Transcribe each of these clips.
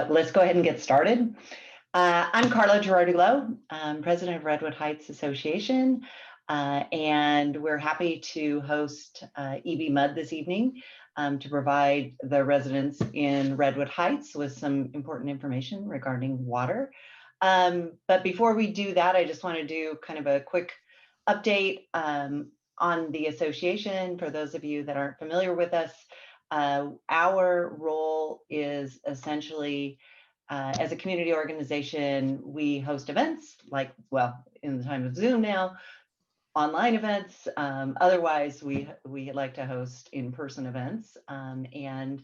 Let's go ahead and get started. I'm Carla Girardi-Lowe. I'm president of Redwood Heights Association, and we're happy to host EBMUD this evening to provide the residents in Redwood Heights with some important information regarding water. But before we do that, I just want to do kind of a quick update on the association. For those of you that aren't familiar with us, our role is essentially as a community organization, we host events like, well, in the time of Zoom now, online events. Otherwise, we like to host in-person events. And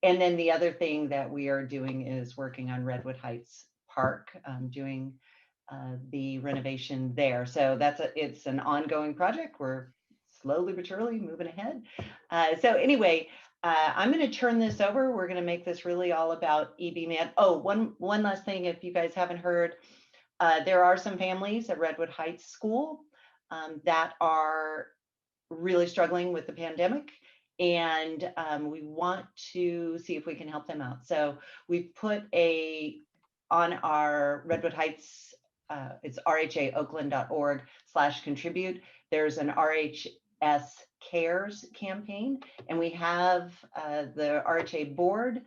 then the other thing that we are doing is working on Redwood Heights Park, doing the renovation there. So it's an ongoing project. We're slowly but surely moving ahead. So anyway, I'm going to turn this over. We're going to make this really all about EBMUD. Oh, one last thing, if you guys haven't heard, there are some families at Redwood Heights School that are really struggling with the pandemic, and we want to see if we can help them out. So we've put on our Redwood Heights, it's rhaoakland.org/contribute. There's an RHS Cares campaign, and we have the RHA board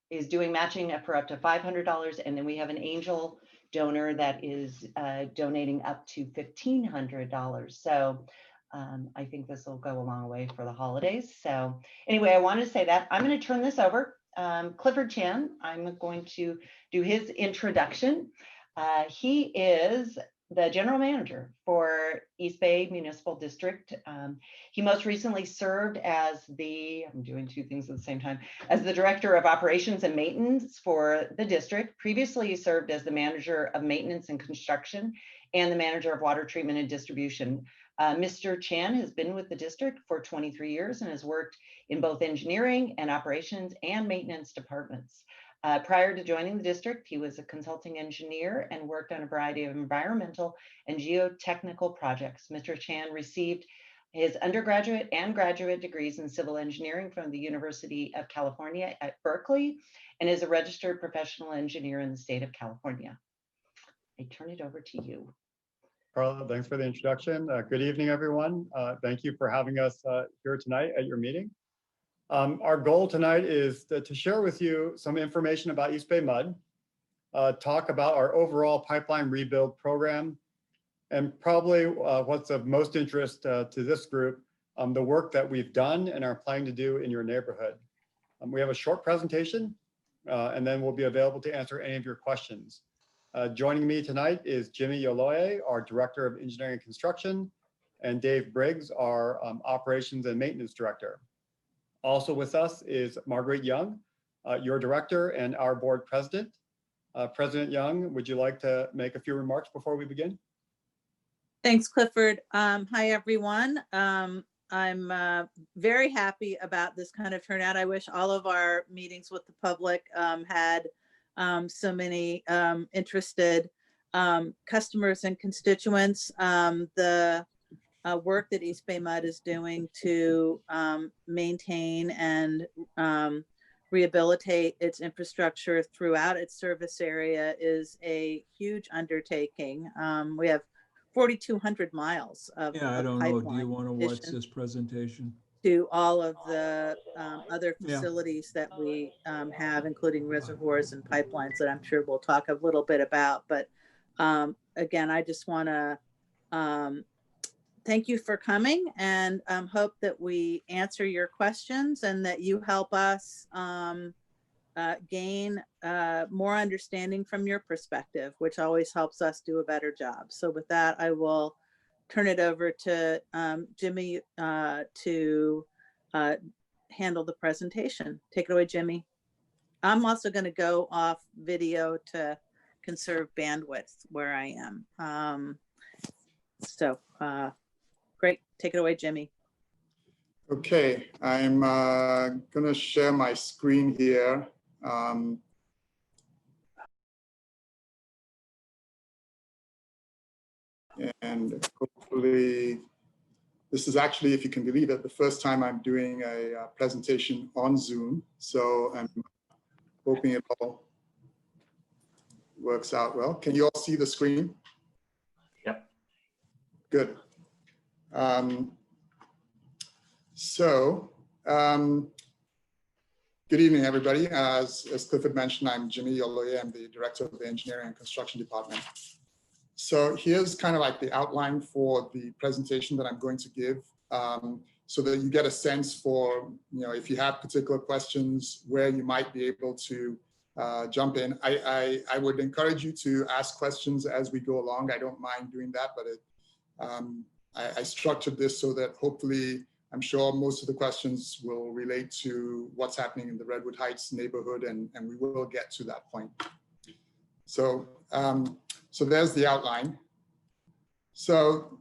is doing matching for up to $500, and then we have an angel donor that is donating up to $1,500. So I think this will go a long way for the holidays. So anyway, I want to say that I'm going to turn this over. Clifford Chan, I'm going to do his introduction. He is the general manager for East Bay Municipal District. He most recently served as I'm doing two things at the same time, as the director of operations and maintenance for the district. Previously, he served as the manager of maintenance and construction and the manager of water treatment and distribution. Mr. Chan has been with the district for 23 years and has worked in both engineering and operations and maintenance departments. Prior to joining the district, he was a consulting engineer and worked on a variety of environmental and geotechnical projects. Mr. Chan received his undergraduate and graduate degrees in civil engineering from the University of California at Berkeley and is a registered professional engineer in the state of California. I turn it over to you. Carla, thanks for the introduction. Good evening, everyone. Thank you for having us here tonight at your meeting. Our goal tonight is to share with you some information about East Bay MUD, talk about our overall pipeline rebuild program, and probably what's of most interest to this group, the work that we've done and are planning to do in your neighborhood. We have a short presentation, and then we'll be available to answer any of your questions. Joining me tonight is Jimmy Yoloye, our Director of Engineering and Construction, and Dave Briggs, our Operations and Maintenance Director. Also with us is Margaret Young, your director and our board president. President Young, would you like to make a few remarks before we begin? Thanks, Clifford. Hi, everyone. I'm very happy about this kind of turnout. I wish all of our meetings with the public had so many interested customers and constituents. The work that East Bay MUD is doing to maintain and rehabilitate its infrastructure throughout its service area is a huge undertaking. We have 4,200 miles of I don't know. Do you want to watch this presentation? To all of the other facilities that we have, including reservoirs and pipelines that I'm sure we'll talk a little bit about. But again, I just want to thank you for coming, and hope that we answer your questions and that you help us gain more understanding from your perspective, which always helps us do a better job. So with that, I will turn it over to Jimmy to handle the presentation. Take it away, Jimmy. I'm also going to go off video to conserve bandwidth where I am. Great. Take it away, Jimmy. Okay, I'm going to share my screen here. And hopefully, this is actually, if you can believe it, the first time I'm doing a presentation on Zoom. So I'm hoping it all works out well. Can you all see the screen? Yep. Good. Good evening, everybody. As Clifford mentioned, I'm Jimmy Oloye. I'm the Director of the Engineering and Construction Department. So here's kind of like the outline for the presentation that I'm going to give, so that you get a sense for, if you have particular questions, where you might be able to jump in. I would encourage you to ask questions as we go along. I don't mind doing that, but I structured this so that hopefully, I'm sure most of the questions will relate to what's happening in the Redwood Heights neighborhood, and we will get to that point. So, so there's the outline. So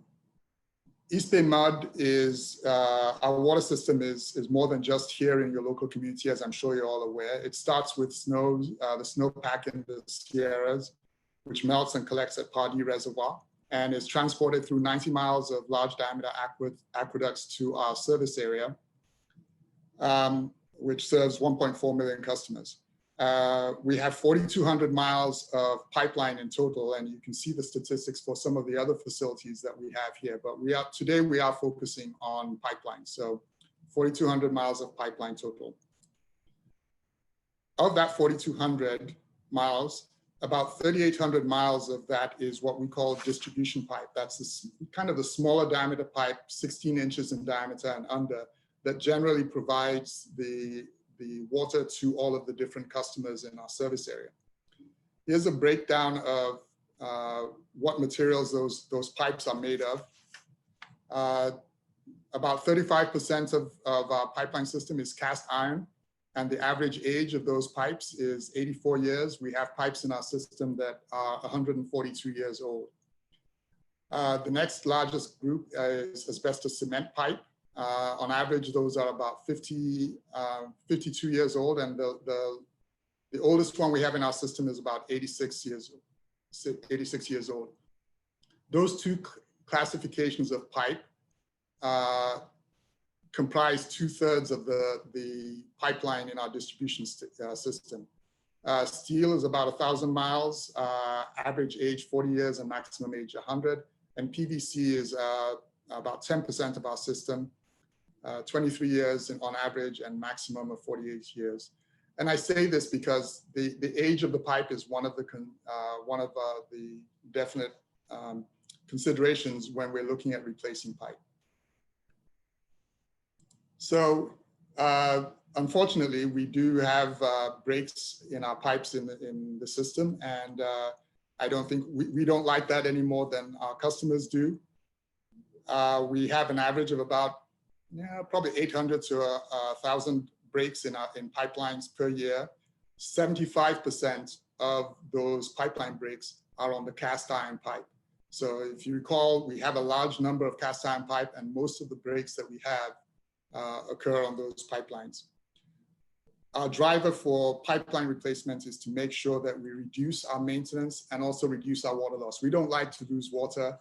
East Bay MUD is, our water system is more than just here in your local community, as I'm sure you're all aware. It starts with snow, the snowpack in the Sierras, which melts and collects at Pardee Reservoir, and is transported through 90 miles of large diameter aqueducts to our service area, which serves 1.4 million customers. We have 4,200 miles of pipeline in total, and you can see the statistics for some of the other facilities that we have here, but today we are focusing on pipelines. So 4,200 miles of pipeline total. Of that 4,200 miles, about 3,800 miles of that is what we call distribution pipe. That's kind of the smaller diameter pipe, 16 inches in diameter and under, that generally provides the water to all of the different customers in our service area. Here's a breakdown of what materials those pipes are made of. About 35% of our pipeline system is cast iron, and the average age of those pipes is 84 years. We have pipes in our system that are 142 years old. The next largest group is asbestos cement pipe. On average, those are about 52 years old, and the oldest one we have in our system is about 86 years old. Those two classifications of pipe comprise 2/3 of the pipeline in our distribution system. Steel is about 1,000 miles, average age 40 years and maximum age 100. And PVC is about 10% of our system, 23 years on average and maximum of 48 years. And I say this because the age of the pipe is one of the definite considerations when we're looking at replacing pipe. So unfortunately, we do have breaks in our pipes in the system, and I don't think we don't like that any more than our customers do. We have an average of about probably 800 to 1,000 breaks in pipelines per year. 75% of those pipeline breaks are on the cast iron pipe. So if you recall, we have a large number of cast iron pipe, and most of the breaks that we have occur on those pipelines. Our driver for pipeline replacement is to make sure that we reduce our maintenance and also reduce our water loss. We don't like to lose water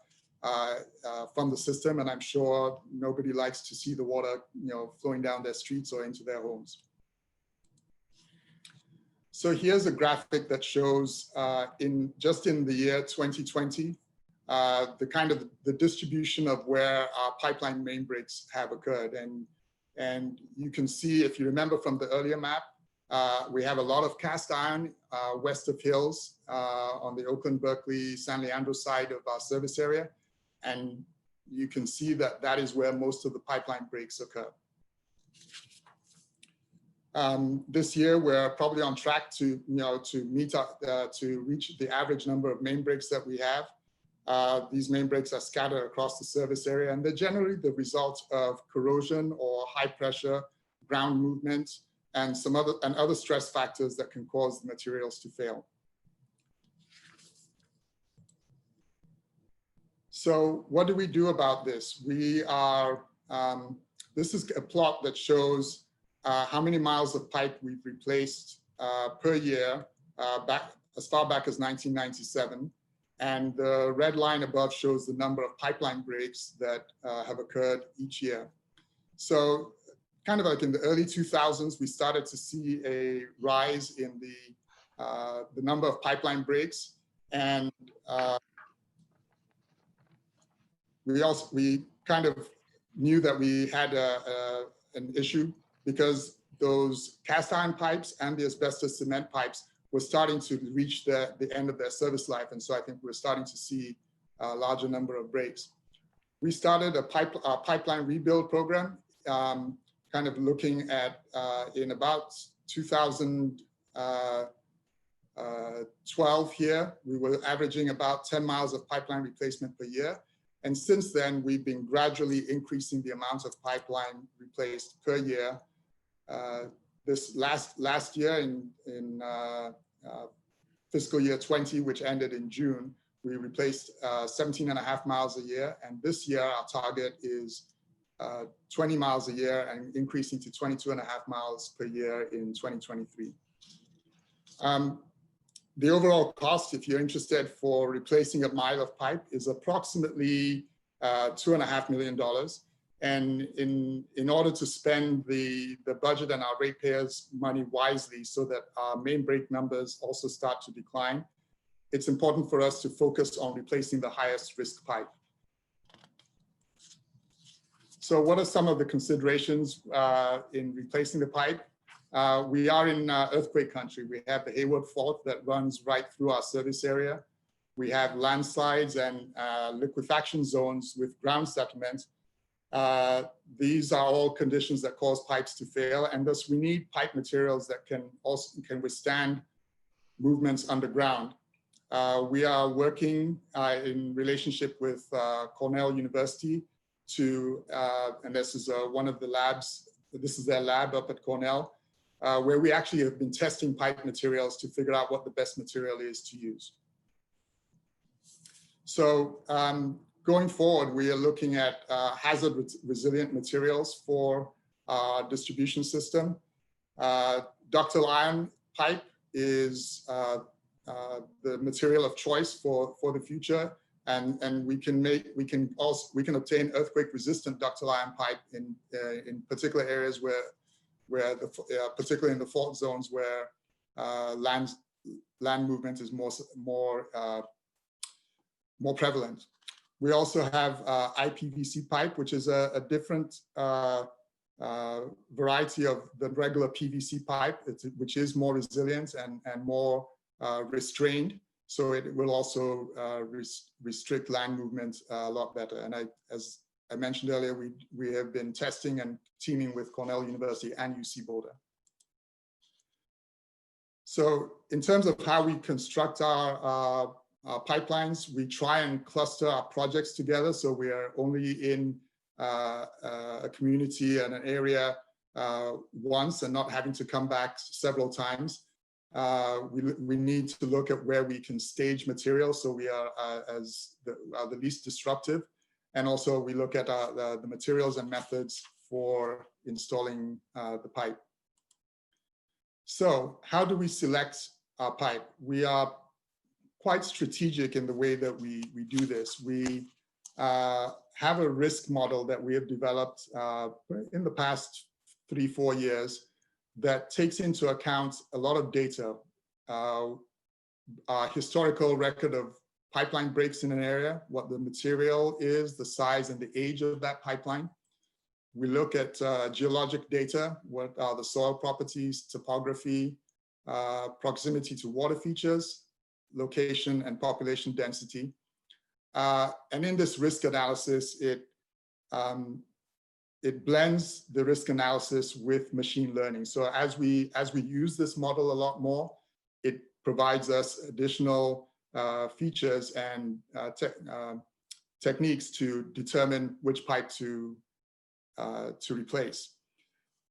from the system, and I'm sure nobody likes to see the water flowing down their streets or into their homes. So here's a graphic that shows just in the year 2020, the distribution of where our pipeline main breaks have occurred. And you can see, if you remember from the earlier map, we have a lot of cast iron west of Hills on the Oakland, Berkeley, San Leandro side of our service area. And you can see that that is where most of the pipeline breaks occur. This year, we're probably on track to reach the average number of main breaks that we have. These main breaks are scattered across the service area, and they're generally the result of corrosion or high pressure, ground movement, and other stress factors that can cause the materials to fail. So what do we do about this? This is a plot that shows how many miles of pipe we've replaced per year as far back as 1997. And the red line above shows the number of pipeline breaks that have occurred each year. So kind of like in the early 2000s, we started to see a rise in the number of pipeline breaks. And we kind of knew that we had an issue because those cast iron pipes and the asbestos cement pipes were starting to reach the end of their service life. And so I think we're starting to see a larger number of breaks. We started a pipeline rebuild program, kind of looking at in about 2012 here, we were averaging about 10 miles of pipeline replacement per year. And since then, we've been gradually increasing the amount of pipeline replaced per year. This last year in fiscal year 20, which ended in June, we replaced 17.5 miles a year. And this year, our target is 20 miles a year and increasing to 22.5 miles per year in 2023. The overall cost, if you're interested, for replacing a mile of pipe is approximately $2.5 million. And in order to spend the budget and our ratepayers' money wisely so that our main break numbers also start to decline, it's important for us to focus on replacing the highest risk pipe. So what are some of the considerations in replacing the pipe? We are in earthquake country. We have the Hayward Fault that runs right through our service area. We have landslides and liquefaction zones with ground settlement. These are all conditions that cause pipes to fail, and thus we need pipe materials that can withstand movements underground. We are working in relationship with Cornell University to, and this is one of the labs, this is their lab up at Cornell, where we actually have been testing pipe materials to figure out what the best material is to use. So going forward, we are looking at hazard resilient materials for our distribution system. Ductile iron pipe is the material of choice for the future, and we can obtain earthquake resistant ductile iron pipe in particular areas where particularly in the fault zones where land movement is more prevalent. We also have IPVC pipe, which is a different variety of the regular PVC pipe, which is more resilient and more restrained. So it will also restrict land movement a lot better. And as I mentioned earlier, we have been testing and teaming with Cornell University and UC Boulder. So in terms of how we construct our pipelines, we try and cluster our projects together. So we are only in a community and an area once and not having to come back several times. We need to look at where we can stage materials so we are the least disruptive. And also we look at the materials and methods for installing the pipe. So how do we select our pipe? We are quite strategic in the way that we do this. We have a risk model that we have developed in the past 3-4 years that takes into account a lot of data, our historical record of pipeline breaks in an area, what the material is, the size and the age of that pipeline. We look at geologic data, what are the soil properties, topography, proximity to water features, location and population density. And in this risk analysis, it blends the risk analysis with machine learning. So as we use this model a lot more, it provides us additional features and techniques to determine which pipe to replace.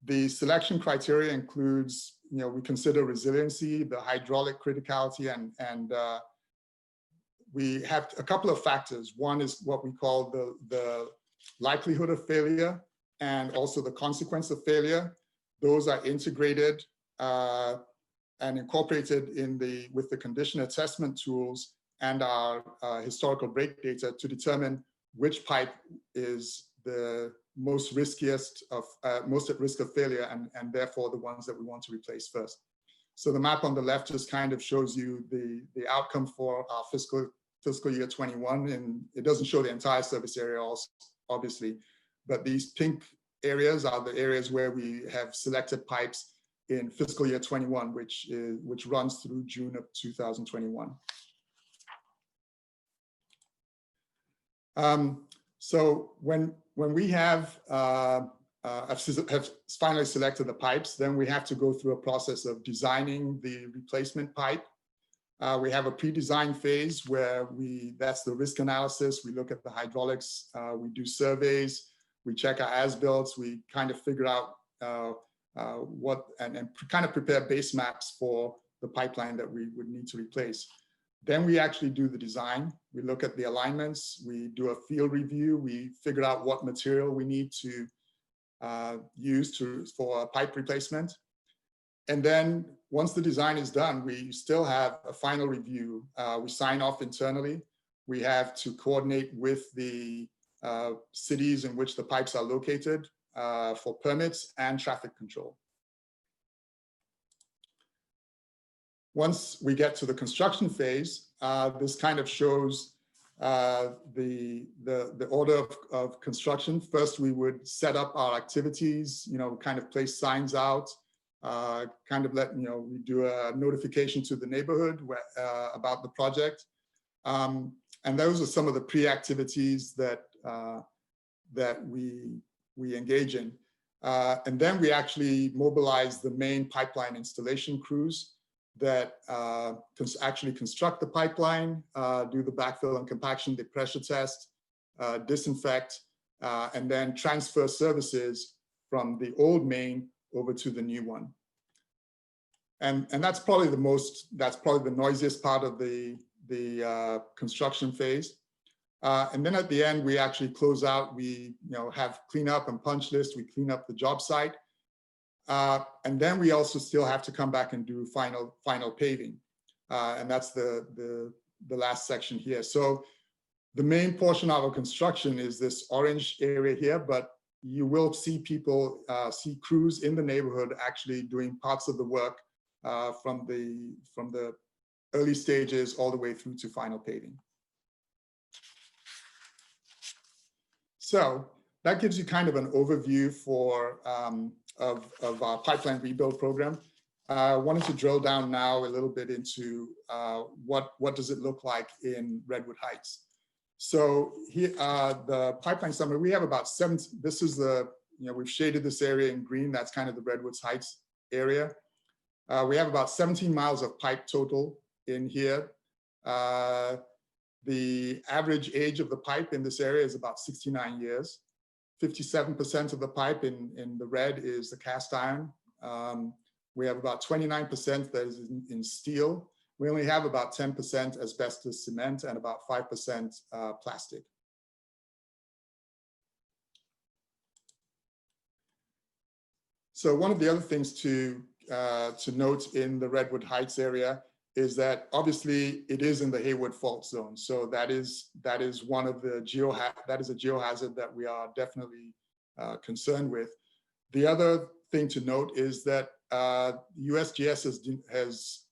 The selection criteria includes, we consider resiliency, the hydraulic criticality, and we have a couple of factors. One is what we call the likelihood of failure and also the consequence of failure. Those are integrated and incorporated with the condition assessment tools and our historical break data to determine which pipe is the most riskiest of most at risk of failure and therefore the ones that we want to replace first. So the map on the left just kind of shows you the outcome for our fiscal year 21, and it doesn't show the entire service area also, obviously, but these pink areas are the areas where we have selected pipes in fiscal year 21, which runs through June of 2021. So when we have finally selected the pipes, then we have to go through a process of designing the replacement pipe. We have a pre-design phase where that's the risk analysis. We look at the hydraulics, we do surveys, we check our as-builts, we kind of figure out and kind of prepare base maps for the pipeline that we would need to replace. Then we actually do the design. We look at the alignments, we do a field review, we figure out what material we need to use for a pipe replacement. And then once the design is done, we still have a final review. We sign off internally. We have to coordinate with the cities in which the pipes are located for permits and traffic control. Once we get to the construction phase, this kind of shows the order of construction. First, we would set up our activities, kind of place signs out, kind of we do a notification to the neighborhood about the project. And those are some of the pre-activities that we engage in. And then we actually mobilize the main pipeline installation crews that actually construct the pipeline, do the backfill and compaction, the pressure test, disinfect, and then transfer services from the old main over to the new one. And that's probably the noisiest part of the construction phase. And then at the end, we actually close out, we have cleanup and punch list, we clean up the job site. And then we also still have to come back and do final paving. And that's the last section here. So the main portion of our construction is this orange area here, but you will see people, see crews in the neighborhood actually doing parts of the work from the early stages all the way through to final paving. So that gives you kind of an overview of our pipeline rebuild program. I wanted to drill down now a little bit into what does it look like in Redwood Heights. So here, the pipeline summary, we have about this is we've shaded this area in green, that's kind of the Redwood Heights area. We have about 17 miles of pipe total in here. The average age of the pipe in this area is about 69 years. 57% of the pipe in the red is the cast iron. We have about 29% that is in steel. We only have about 10% asbestos cement and about 5% plastic. So one of the other things to note in the Redwood Heights area is that obviously it is in the Hayward Fault Zone. So that is one of the that is a geohazard that we are definitely concerned with. The other thing to note is that USGS has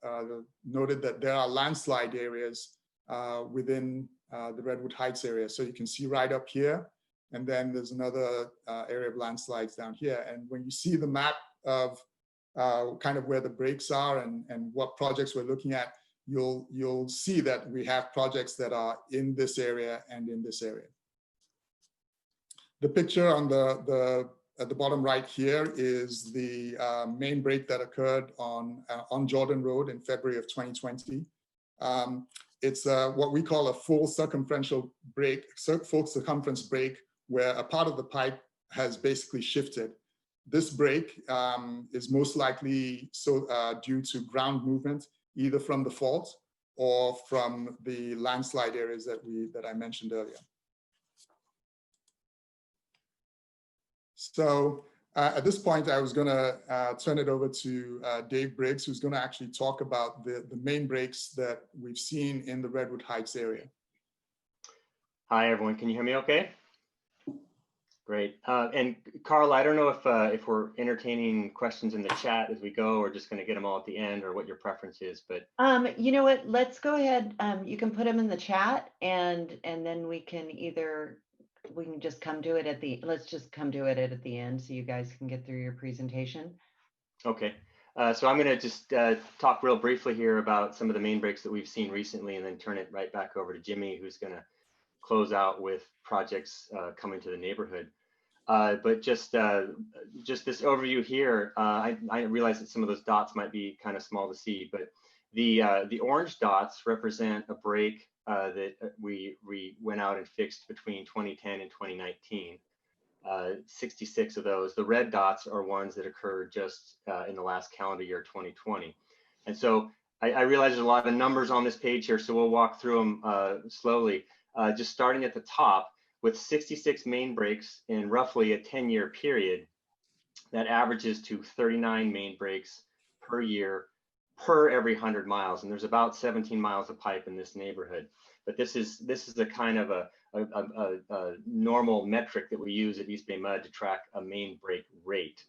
noted that there are landslide areas within the Redwood Heights area. So you can see right up here, and then there's another area of landslides down here. And when you see the map of kind of where the breaks are and what projects we're looking at, you'll see that we have projects that are in this area and in this area. The picture on at the bottom right here is the main break that occurred on Jordan Road in February of 2020. It's what we call a full circumference break, where a part of the pipe has basically shifted. This break is most likely due to ground movement, either from the fault or from the landslide areas that I mentioned earlier. So at this point, I was going to turn it over to Dave Briggs, who's going to actually talk about the main breaks that we've seen in the Redwood Heights area. Hi, everyone. Can you hear me okay? Great. And Carl, I don't know if we're entertaining questions in the chat as we go, or just going to get them all at the end, or what your preference is. But you know what? Let's go ahead. You can put them in the chat, and then we can just come to it at the. Let's just come to it at the end, so you guys can get through your presentation. Okay. So I'm going to just talk real briefly here about some of the main breaks that we've seen recently, and then turn it right back over to Jimmy, who's going to close out with projects coming to the neighborhood. But just this overview here, I realize that some of those dots might be kind of small to see, but the orange dots represent a break that we went out and fixed between 2010 and 2019. 66 of those. The red dots are ones that occurred just in the last calendar year, 2020. And so I realize there's a lot of numbers on this page here, so we'll walk through them slowly. Just starting at the top, with 66 main breaks in roughly a 10-year period, that averages to 39 main breaks per year per every 100 miles. And there's about 17 miles of pipe in this neighborhood. But this is a kind of a normal metric that we use at East Bay MUD to track a main break rate.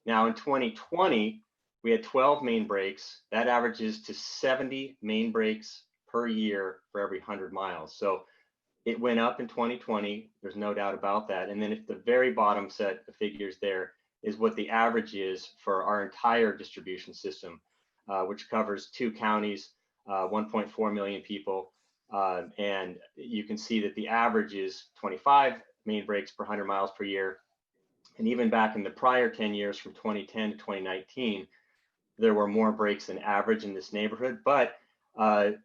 Now in 2020, we had 12 main breaks. That averages to 70 main breaks per year for every 100 miles. So it went up in 2020, there's no doubt about that. And then if the very bottom set of figures there is what the average is for our entire distribution system, which covers 2 counties, 1.4 million people. And you can see that the average is 25 main breaks per 100 miles per year. And even back in the prior 10 years, from 2010 to 2019, there were more breaks than average in this neighborhood. But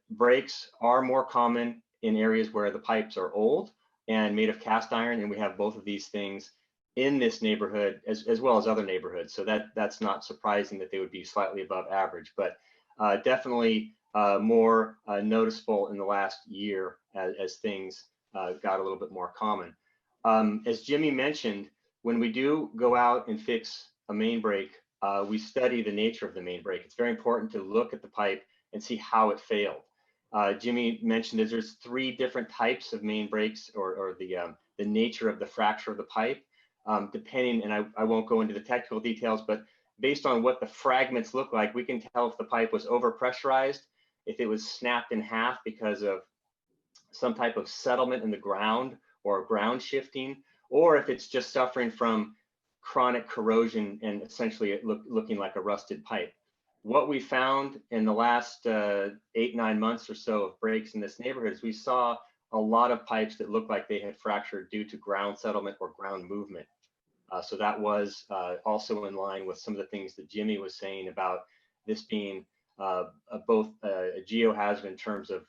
breaks are more common in areas where the pipes are old and made of cast iron, and we have both of these things in this neighborhood as well as other neighborhoods. So that's not surprising that they would be slightly above average, but definitely more noticeable in the last year as things got a little bit more common. As Jimmy mentioned, when we do go out and fix a main break, we study the nature of the main break. It's very important to look at the pipe and see how it failed. Jimmy mentioned that there's 3 different types of main breaks, or the nature of the fracture of the pipe, depending, and I won't go into the technical details, but based on what the fragments look like, we can tell if the pipe was overpressurized, if it was snapped in half because of some type of settlement in the ground or ground shifting, or if it's just suffering from chronic corrosion and essentially it looking like a rusted pipe. What we found in the last 8-9 months or so of breaks in this neighborhood is we saw a lot of pipes that looked like they had fractured due to ground settlement or ground movement. So that was also in line with some of the things that Jimmy was saying about this being both a geohazard in terms of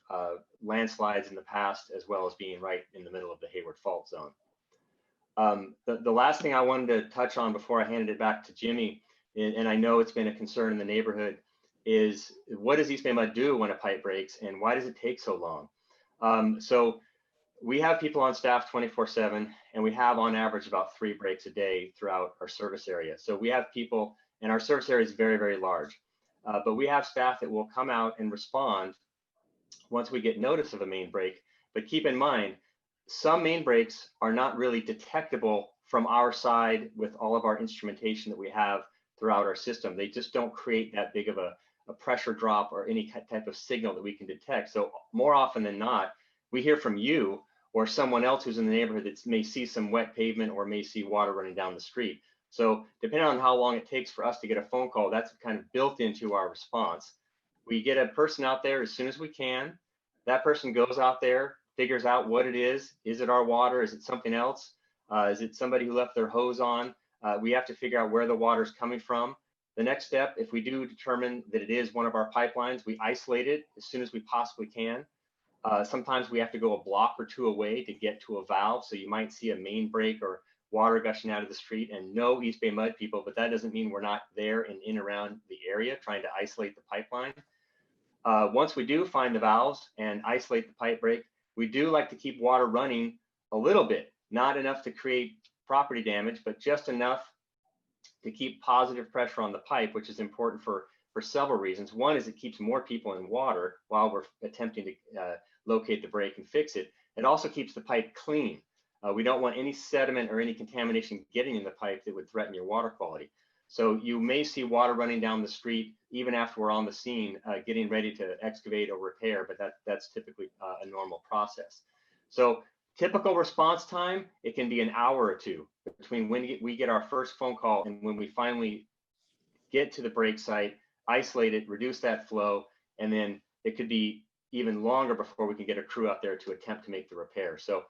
landslides in the past, as well as being right in the middle of the Hayward Fault Zone. The last thing I wanted to touch on before I handed it back to Jimmy, and I know it's been a concern in the neighborhood, is what does East Bay MUD do when a pipe breaks, and why does it take so long? So we have people on staff 24/7, and we have on average about 3 breaks a day throughout our service area. So we have people, and our service area is very, very large, but we have staff that will come out and respond once we get notice of a main break. But keep in mind, some main breaks are not really detectable from our side with all of our instrumentation that we have throughout our system. They just don't create that big of a pressure drop or any type of signal that we can detect. So more often than not, we hear from you or someone else who's in the neighborhood that may see some wet pavement or may see water running down the street. So depending on how long it takes for us to get a phone call, that's kind of built into our response. We get a person out there as soon as we can. That person goes out there, figures out what it is. Is it our water? Is it something else? Is it somebody who left their hose on? We have to figure out where the water is coming from. The next step, if we do determine that it is one of our pipelines, we isolate it as soon as we possibly can. Sometimes we have to go a block or 2 away to get to a valve. So you might see a main break or water gushing out of the street and no East Bay MUD people, but that doesn't mean we're not there and in around the area trying to isolate the pipeline. Once we do find the valves and isolate the pipe break, we do like to keep water running a little bit, not enough to create property damage, but just enough to keep positive pressure on the pipe, which is important for several reasons. One is it keeps more people in water while we're attempting to locate the break and fix it. It also keeps the pipe clean. We don't want any sediment or any contamination getting in the pipe that would threaten your water quality. So you may see water running down the street even after we're on the scene, getting ready to excavate or repair, but that's typically a normal process. So typical response time, it can be an hour or two between when we get our first phone call and when we finally get to the break site, isolate it, reduce that flow, and then it could be even longer before we can get a crew out there to attempt to make the repair. So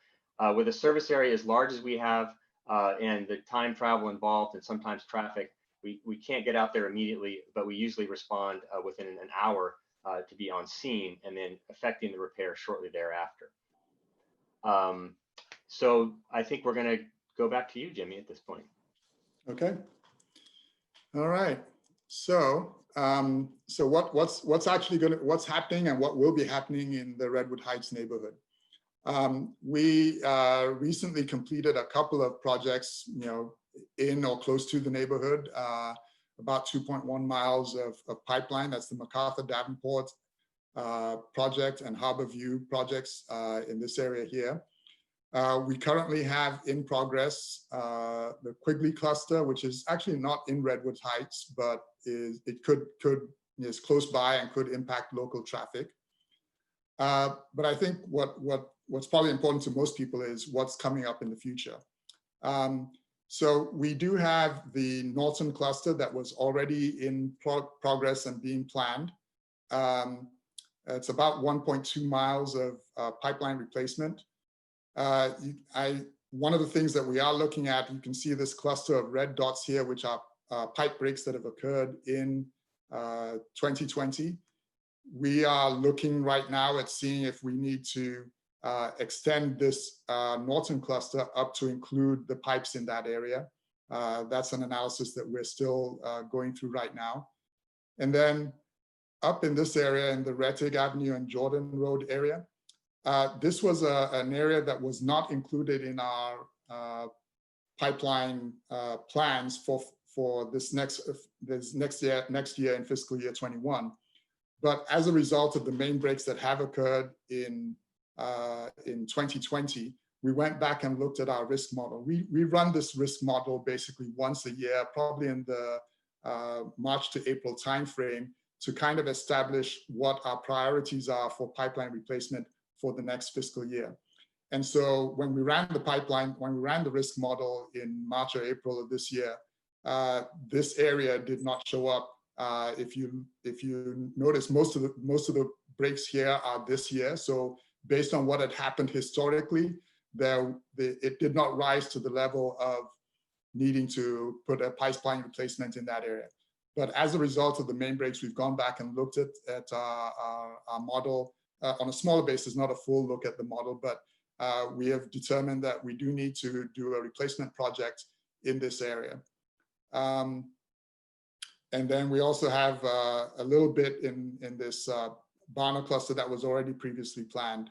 with a service area as large as we have and the time travel involved and sometimes traffic, we can't get out there immediately, but we usually respond within an hour to be on scene and then effecting the repair shortly thereafter. So I think we're going to go back to you, Jimmy, at this point. Okay. All right. So, what's happening and what will be happening in the Redwood Heights neighborhood? We recently completed a couple of projects, in or close to the neighborhood, about 2.1 miles of pipeline. That's the MacArthur Davenport project and Harbor View projects in this area here. We currently have in progress the Quigley cluster, which is actually not in Redwood Heights, but is close by and could impact local traffic. But I think what's probably important to most people is what's coming up in the future. So we do have the Norton cluster that was already in progress and being planned. It's about 1.2 miles of pipeline replacement. One of the things that we are looking at, you can see this cluster of red dots here, which are pipe breaks that have occurred in 2020. We are looking right now at seeing if we need to extend this Norton cluster up to include the pipes in that area. That's an analysis that we're still going through right now. And then up in this area, in the Rettig Avenue and Jordan Road area, this was an area that was not included in our pipeline plans for this next year in fiscal year 21. But as a result of the main breaks that have occurred in 2020, we went back and looked at our risk model. We run this risk model basically once a year, probably in the March to April timeframe, to kind of establish what our priorities are for pipeline replacement for the next fiscal year. And so when we ran the risk model in March or April of this year, this area did not show up. If you notice, most of the breaks here are this year. So based on what had happened historically, it did not rise to the level of needing to put a pipeline replacement in that area. But as a result of the main breaks, we've gone back and looked at our model on a smaller basis, not a full look at the model, but we have determined that we do need to do a replacement project in this area. And then we also have a little bit in this Barna cluster that was already previously planned.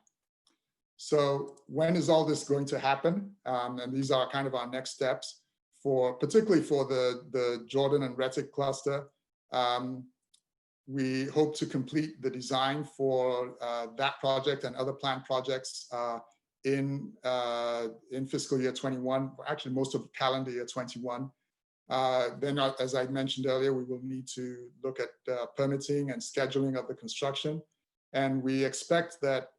So when is all this going to happen? And these are kind of our next steps, particularly for the Jordan and Rettig cluster. We hope to complete the design for that project and other planned projects in fiscal year 21, actually most of calendar year 21. Then, as I mentioned earlier, we will need to look at permitting and scheduling of the construction. And we expect that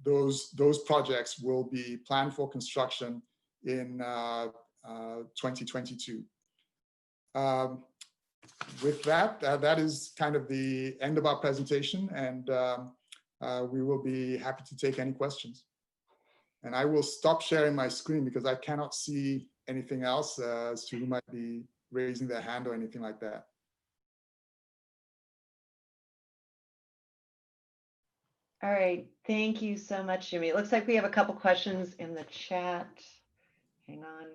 those projects will be planned for construction in 2022. With that, that is kind of the end of our presentation, and we will be happy to take any questions. And I will stop sharing my screen because I cannot see anything else as to who might be raising their hand or anything like that. All right, thank you so much, Jimmy. It looks like we have a couple questions in the chat. Hang on.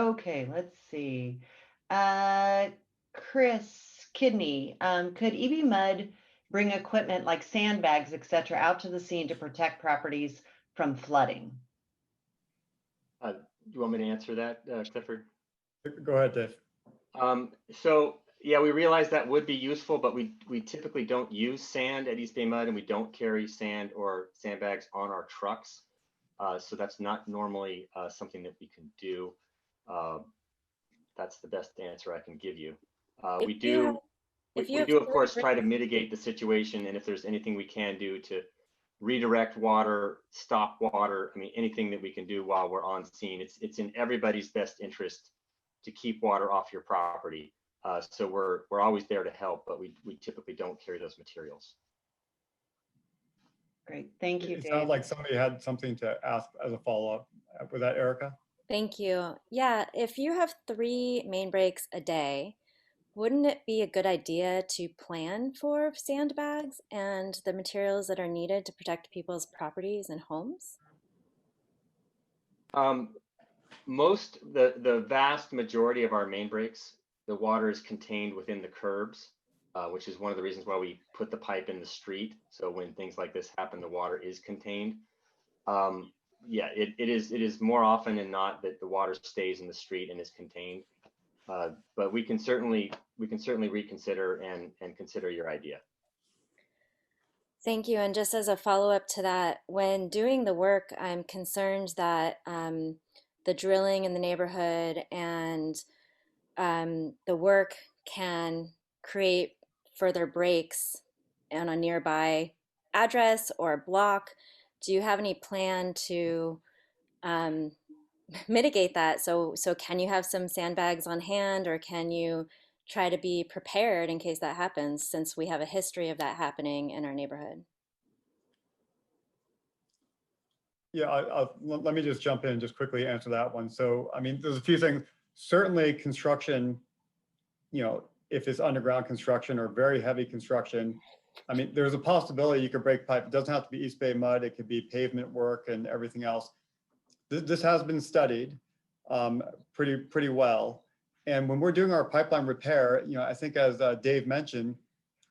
Okay, let's see. Chris Kidney, could EBMUD bring equipment like sandbags, et cetera, out to the scene to protect properties from flooding? Do you want me to answer that, Clifford? Go ahead, Dave. So Yeah, we realized that would be useful, but we typically don't use sand at East Bay Mud, and we don't carry sand or sandbags on our trucks. So that's not normally something that we can do. That's the best answer I can give you. If We you have, do, if you we have do, of 3 course, try to bricks, mitigate the situation, and if there's anything we can do to redirect water, stop water, I mean, anything that we can do while we're on scene, it's in everybody's best interest to keep water off your property. So we're always there to help, but we typically don't carry those materials. Great, thank you, It Dave. sounds like somebody had something to ask as a follow-up. Was that Erica? thank you. Yeah, if you have 3 main breaks a day, wouldn't it be a good idea to plan for sandbags and the materials that are needed to protect people's properties and homes? The vast majority of our main breaks, the water is contained within the curbs, which is one of the reasons why we put the pipe in the street. So when things like this happen, the water is contained. Yeah, it is more often than not that the water stays in the street and is contained. But we can certainly reconsider and consider your idea. Thank you. And just as a follow-up to that, when doing the work, I'm concerned that the drilling in the neighborhood and the work can create further breaks on a nearby address or block. Do you have any plan to um, mitigate that? So can you have some sandbags on hand, or can you try to be prepared in case that happens, since we have a history of that happening in our neighborhood? Yeah, let me just jump in and just quickly answer that one. So, I mean, there's a few things. Certainly construction, if it's underground construction or very heavy construction, I mean, there's a possibility you could break pipe. It doesn't have to be East Bay mud. It could be pavement work and everything else. This has been studied pretty well. And when we're doing our pipeline repair, I think as Dave mentioned,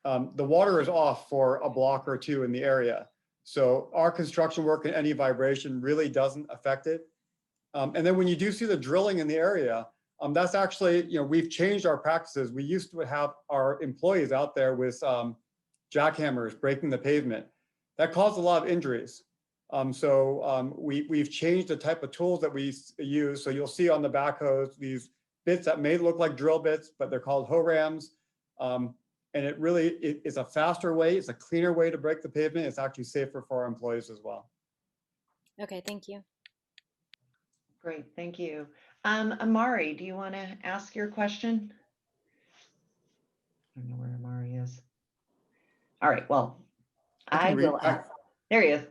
the water is off for a block or two in the area. So our construction work and any vibration really doesn't affect it. And then when you do see the drilling in the area, that's actually, we've changed our practices. We used to have our employees out there with jackhammers breaking the pavement. That caused a lot of injuries. We've changed the type of tools that we use. So you'll see on the backhoes these bits that may look like drill bits, but they're called hoe rams. And it really is a faster way, it's a cleaner way to break the pavement. It's actually safer for our employees as well. Okay, thank you. Great, thank you. Amari, do you want to ask your question? I don't know where Amari is. All right, well, I will ask. There he is.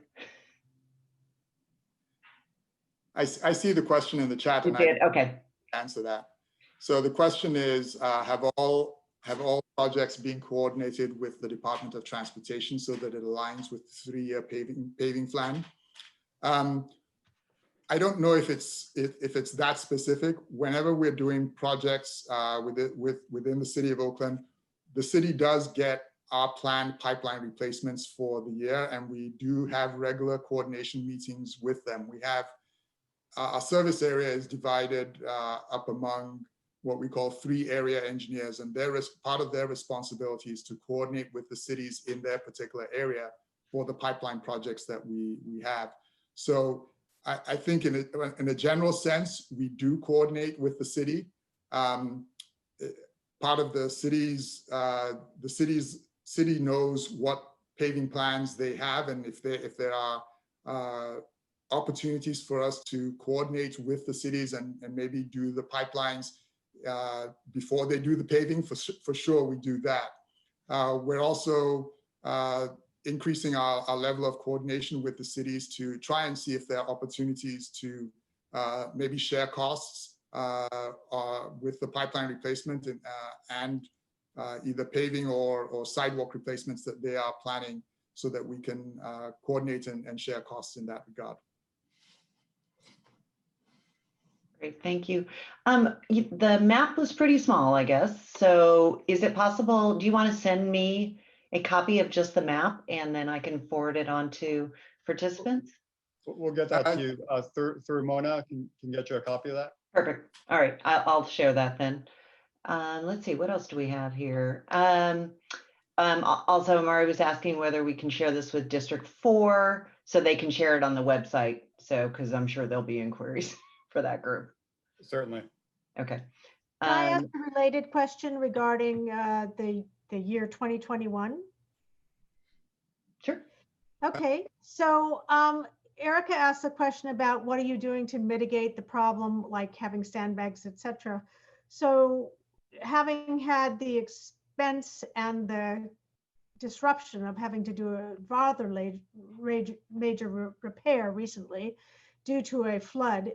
I see the question in the chat. You did, okay. Answer that. So the question is, have all projects been coordinated with the Department of Transportation so that it aligns with the 3-year paving plan? I don't know if it's that specific. Whenever we're doing projects within the city of Oakland, the city does get our planned pipeline replacements for the year, and we do have regular coordination meetings with them. We have our service area is divided up among what we call 3 area engineers, and part of their responsibility is to coordinate with the cities in their particular area for the pipeline projects that we have. So I think in a general sense, we do coordinate with the city. Part of the city knows what paving plans they have, and if there are opportunities for us to coordinate with the cities and maybe do the pipelines before they do the paving, for sure we do that. We're also increasing our level of coordination with the cities to try and see if there are opportunities to maybe share costs with the pipeline replacement and either paving or sidewalk replacements that they are planning, so that we can coordinate and share costs in that regard. Great, thank you. The map was pretty small, I guess. So is it possible, do you want to send me a copy of just the map and then I can forward it on to participants? We'll get that to you through Mona. Can get you a copy of that. Perfect. All right, I'll share that then. Let's see, what else do we have here? Also, Amari was asking whether we can share this with District 4 so they can share it on the website. So, because I'm sure there'll be inquiries for that group. Certainly. Okay. Can I ask a related question regarding the year 2021? Sure. Okay, so Erica asked a question about what are you doing to mitigate the problem, like having sandbags, etc. So having had the expense and the disruption of having to do a rather major repair recently due to a flood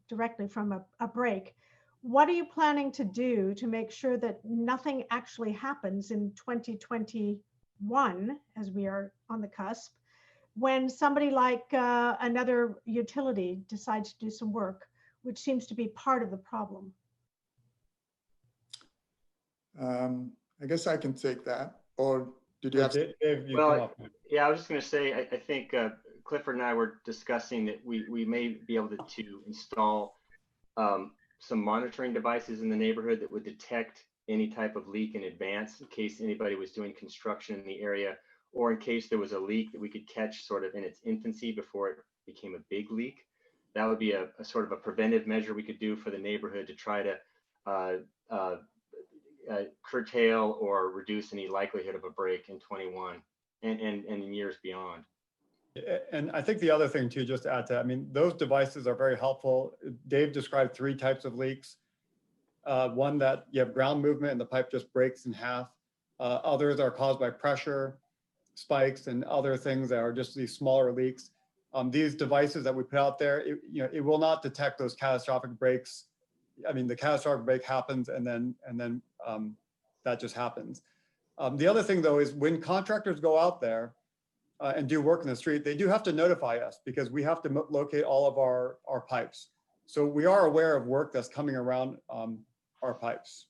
directly from a break, what are you planning to do to make sure that nothing actually happens in 2021, as we are on the cusp, when somebody like another utility decides to do some work, which seems to be part of the problem? I guess I can take that. Or did you have? Dave, you Well, come up. yeah, I was just going to say, I think Clifford and I were discussing that we may be able to install some monitoring devices in the neighborhood that would detect any type of leak in advance in case anybody was doing construction in the area, or in case there was a leak that we could catch sort of in its infancy before it became a big leak. That would be a sort of a preventive measure we could do for the neighborhood to try to curtail or reduce any likelihood of a break in 21 and in years beyond. And I think the other thing too, just to add to that, I mean, those devices are very helpful. Dave described 3 types of leaks. One that you have ground movement and the pipe just breaks in half. Others are caused by pressure spikes and other things that are just these smaller leaks. These devices that we put out there, it will not detect those catastrophic breaks. I mean, the catastrophic break happens and then that just happens. The other thing though is when contractors go out there and do work in the street, they do have to notify us because we have to locate all of our pipes. So we are aware of work that's coming around our pipes.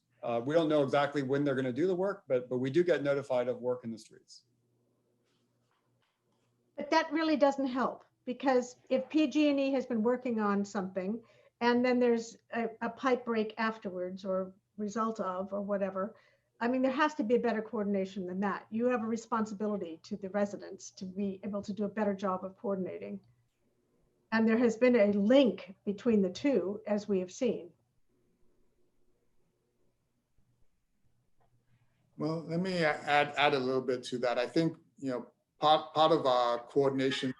We don't know exactly when they're going to do the work, but we do get notified of work in the streets. But that really doesn't help, because if PG&E has been working on something and then there's a pipe break afterwards or result of or whatever, I mean, there has to be a better coordination than that. You have a responsibility to the residents to be able to do a better job of coordinating. And there has been a link between the two, as we have seen. Well, let me add a little bit to that. I think, part of our coordination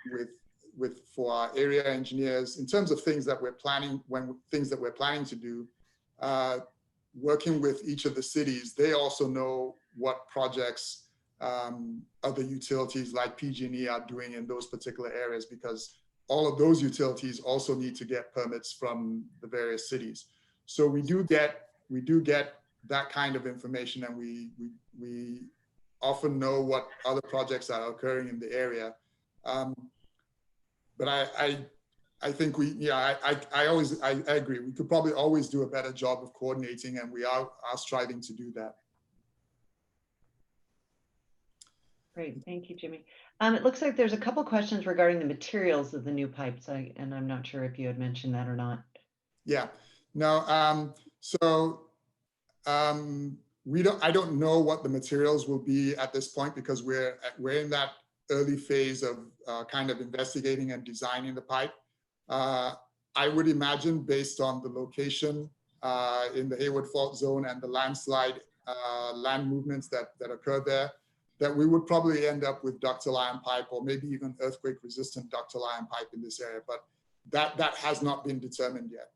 for our area engineers in terms of things that we're planning to do, working with each of the cities, they also know what projects other utilities like PG&E are doing in those particular areas, because all of those utilities also need to get permits from the various cities. So we do get that kind of information, and we often know what other projects are occurring in the area. But I think I agree. We could probably always do a better job of coordinating, and we are striving to do that. Great, thank you, Jimmy. It looks like there's a couple questions regarding the materials of the new pipes, and I'm not sure if you had mentioned that or not. Yeah, no. I don't know what the materials will be at this point, because we're in that early phase of kind of investigating and designing the pipe. I would imagine, based on the location in the Hayward Fault Zone and the landslide land movements that occur there, that we would probably end up with ductile iron pipe, or maybe even earthquake resistant ductile iron pipe in this area, but that has not been determined yet.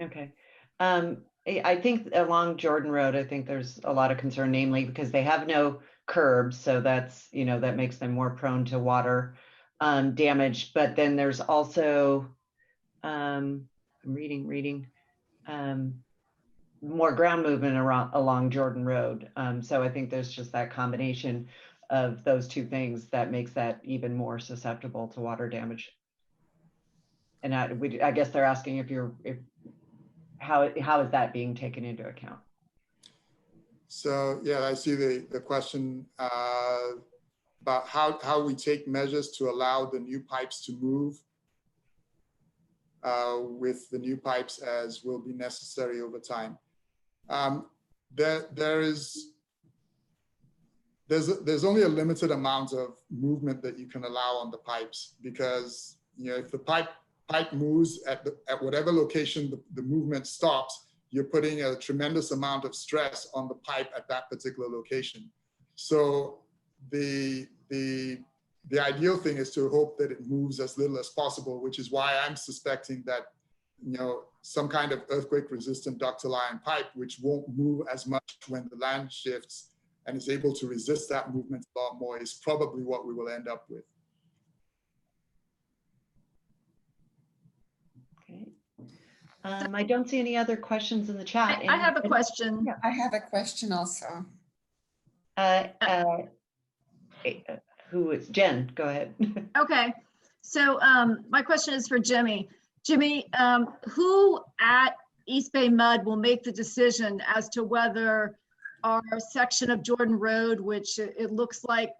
Okay. I think along Jordan Road, I think there's a lot of concern, namely because they have no curbs. So that's, that makes them more prone to water damage. But then there's also, I'm reading, more ground movement along Jordan Road. So I think there's just that combination of those two things that makes that even more susceptible to water damage. And I guess they're asking how is that being taken into account? So yeah, I see the question about how we take measures to allow the new pipes to move with the new pipes as will be necessary over time. there's only a limited amount of movement that you can allow on the pipes, because if the pipe moves at whatever location the movement stops, you're putting a tremendous amount of stress on the pipe at that particular location. So the ideal thing is to hope that it moves as little as possible, which is why I'm suspecting that some kind of earthquake resistant ductile iron pipe, which won't move as much when the land shifts and is able to resist that movement a lot more, is probably what we will end up with. Okay. I don't see any other questions in the chat. I have a question. Yeah. I have a question also. Who is Jen? Go ahead. Okay, so my question is for Jimmy. Jimmy, who at East Bay MUD will make the decision as to whether our section of Jordan Road, which it looks like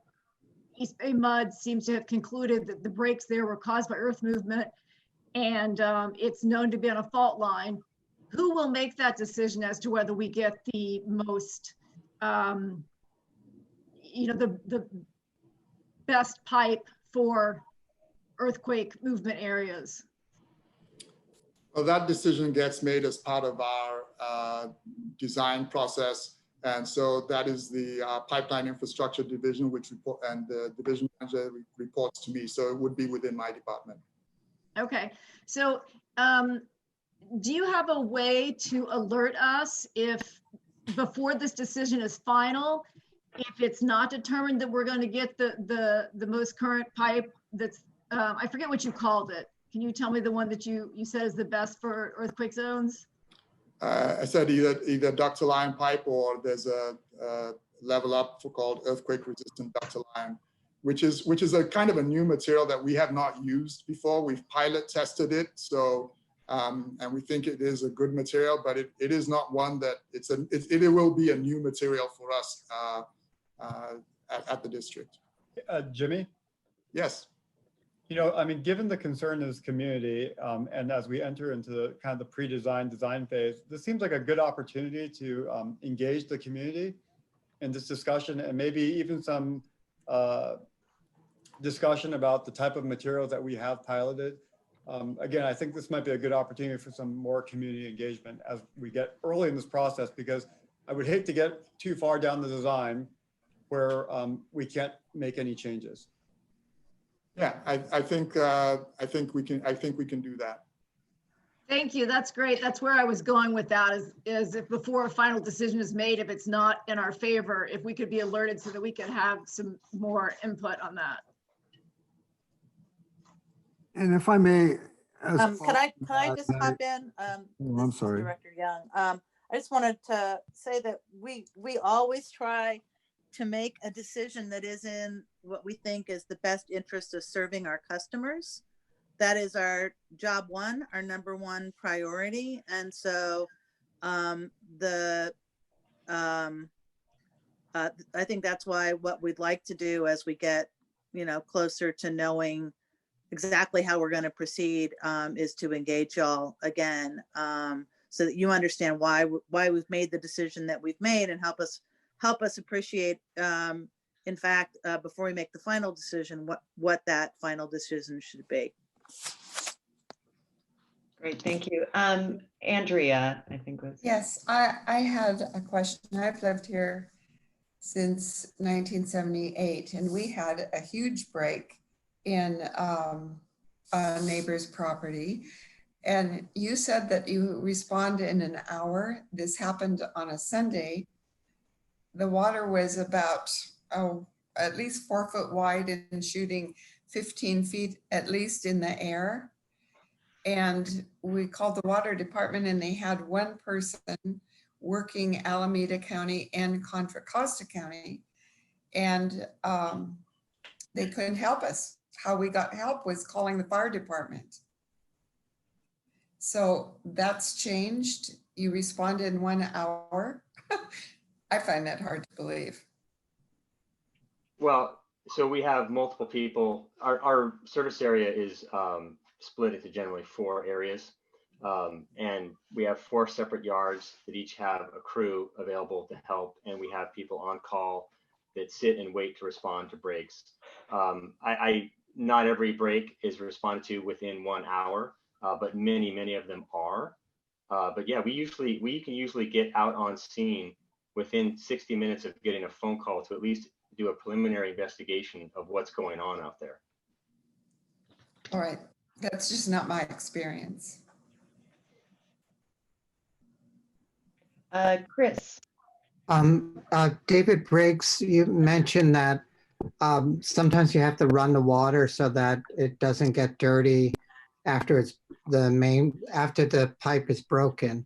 East Bay MUD seems to have concluded that the breaks there were caused by earth movement, and it's known to be on a fault line, who will make that decision as to whether we get the most, the best pipe for earthquake movement areas? Well, that decision gets made as part of our design process. And so that is the pipeline infrastructure division, which report, and the division manager reports to me. So it would be within my department. Okay, so do you have a way to alert us if before this decision is final, if it's not determined that we're going to get the most current pipe that's, I forget what you called it. Can you tell me the one that you said is the best for earthquake zones? I said either ductile iron pipe, or there's a level up called earthquake resistant ductile iron, which is a kind of a new material that we have not used before. We've pilot tested it, so and we think it is a good material, but it is not one that it will be a new material for us at the district. Jimmy? Yes. I mean, given the concern of this community, and as we enter into the kind of the pre-design design phase, this seems like a good opportunity to engage the community in this discussion, and maybe even some discussion about the type of materials that we have piloted. Again, I think this might be a good opportunity for some more community engagement as we get early in this process, because I would hate to get too far down the design where we can't make any changes. Yeah, I think we can do that. Thank you. That's great. That's where I was going with that, is if before a final decision is made, if it's not in our favor, if we could be alerted so that we can have some more input on that. And if I may, can I just hop in? I'm sorry, Director Young. I just wanted to say that we always try to make a decision that is in what we think is the best interest of serving our customers. That is our job one, our number one priority. And so I think that's why what we'd like to do as we get, closer to knowing exactly how we're going to proceed is to engage y'all again, so that you understand why we've made the decision that we've made, and help us appreciate, in fact, before we make the final decision, what that final decision should be. Great, thank you. Andrea, I think was. Yes, I had a question. I've lived here since 1978, and we had a huge break in a neighbor's property. And you said that you respond in an hour. This happened on a Sunday. The water was about, at least 4 foot wide and shooting 15 feet at least in the air. And we called the water department, and they had one person working Alameda County and Contra Costa County. And they couldn't help us. How we got help was calling the fire department. So that's changed. You respond in 1 hour. I find that hard to believe. Well, so we have multiple people. Our service area is split into generally 4 areas. And we have 4 separate yards that each have a crew available to help, and we have people on call that sit and wait to respond to breaks. Not every break is responded to within 1 hour, but many of them are. But yeah, we can usually get out on scene within 60 minutes of getting a phone call to at least do a preliminary investigation of what's going on out there. All right, that's just not my experience. Chris. David Briggs, you mentioned that sometimes you have to run the water so that it doesn't get dirty after after the pipe is broken.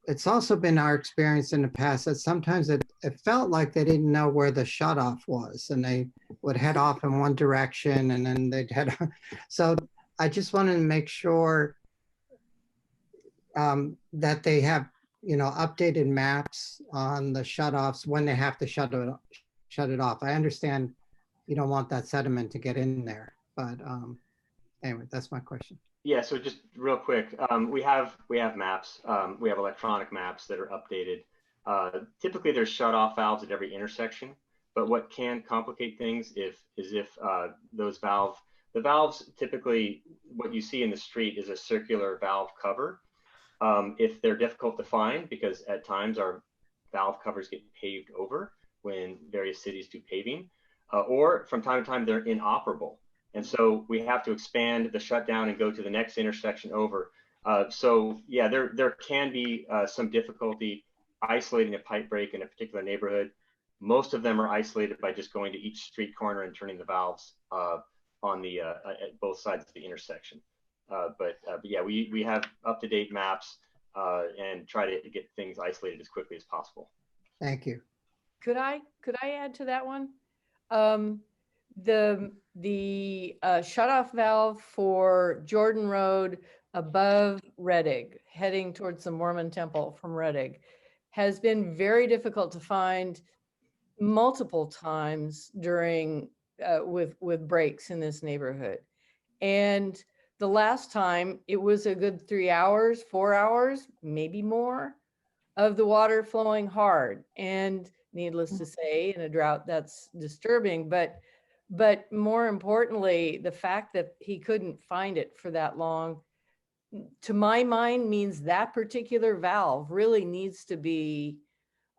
It's also been our experience in the past that sometimes it felt like they didn't know where the shutoff was, and they would head off in one direction and then they'd head on. So I just wanted to make sure that they have, updated maps on the shutoffs when they have to shut it off. I understand you don't want that sediment to get in there, but anyway, that's my question. Yeah, so just real quick, we have maps. We have electronic maps that are updated. Typically, there's shut-off valves at every intersection, but what can complicate things is if the valves typically, what you see in the street is a circular valve cover. If they're difficult to find, because at times our valve covers get paved over when various cities do paving, or from time to time they're inoperable. And so we have to expand the shutdown and go to the next intersection over. So yeah, there can be some difficulty isolating a pipe break in a particular neighborhood. Most of them are isolated by just going to each street corner and turning the valves on the at both sides of the intersection. But yeah, we have up-to-date maps and try to get things isolated as quickly as possible. Thank you. Could I add to that one? The shutoff valve for Jordan Road above Reddig, heading towards the Mormon Temple from Reddig, has been very difficult to find multiple times during with breaks in this neighborhood. And the last time it was a good 3 hours, 4 hours, maybe more of the water flowing hard. And needless to say, in a drought, that's disturbing. But more importantly, the fact that he couldn't find it for that long, to my mind, means that particular valve really needs to be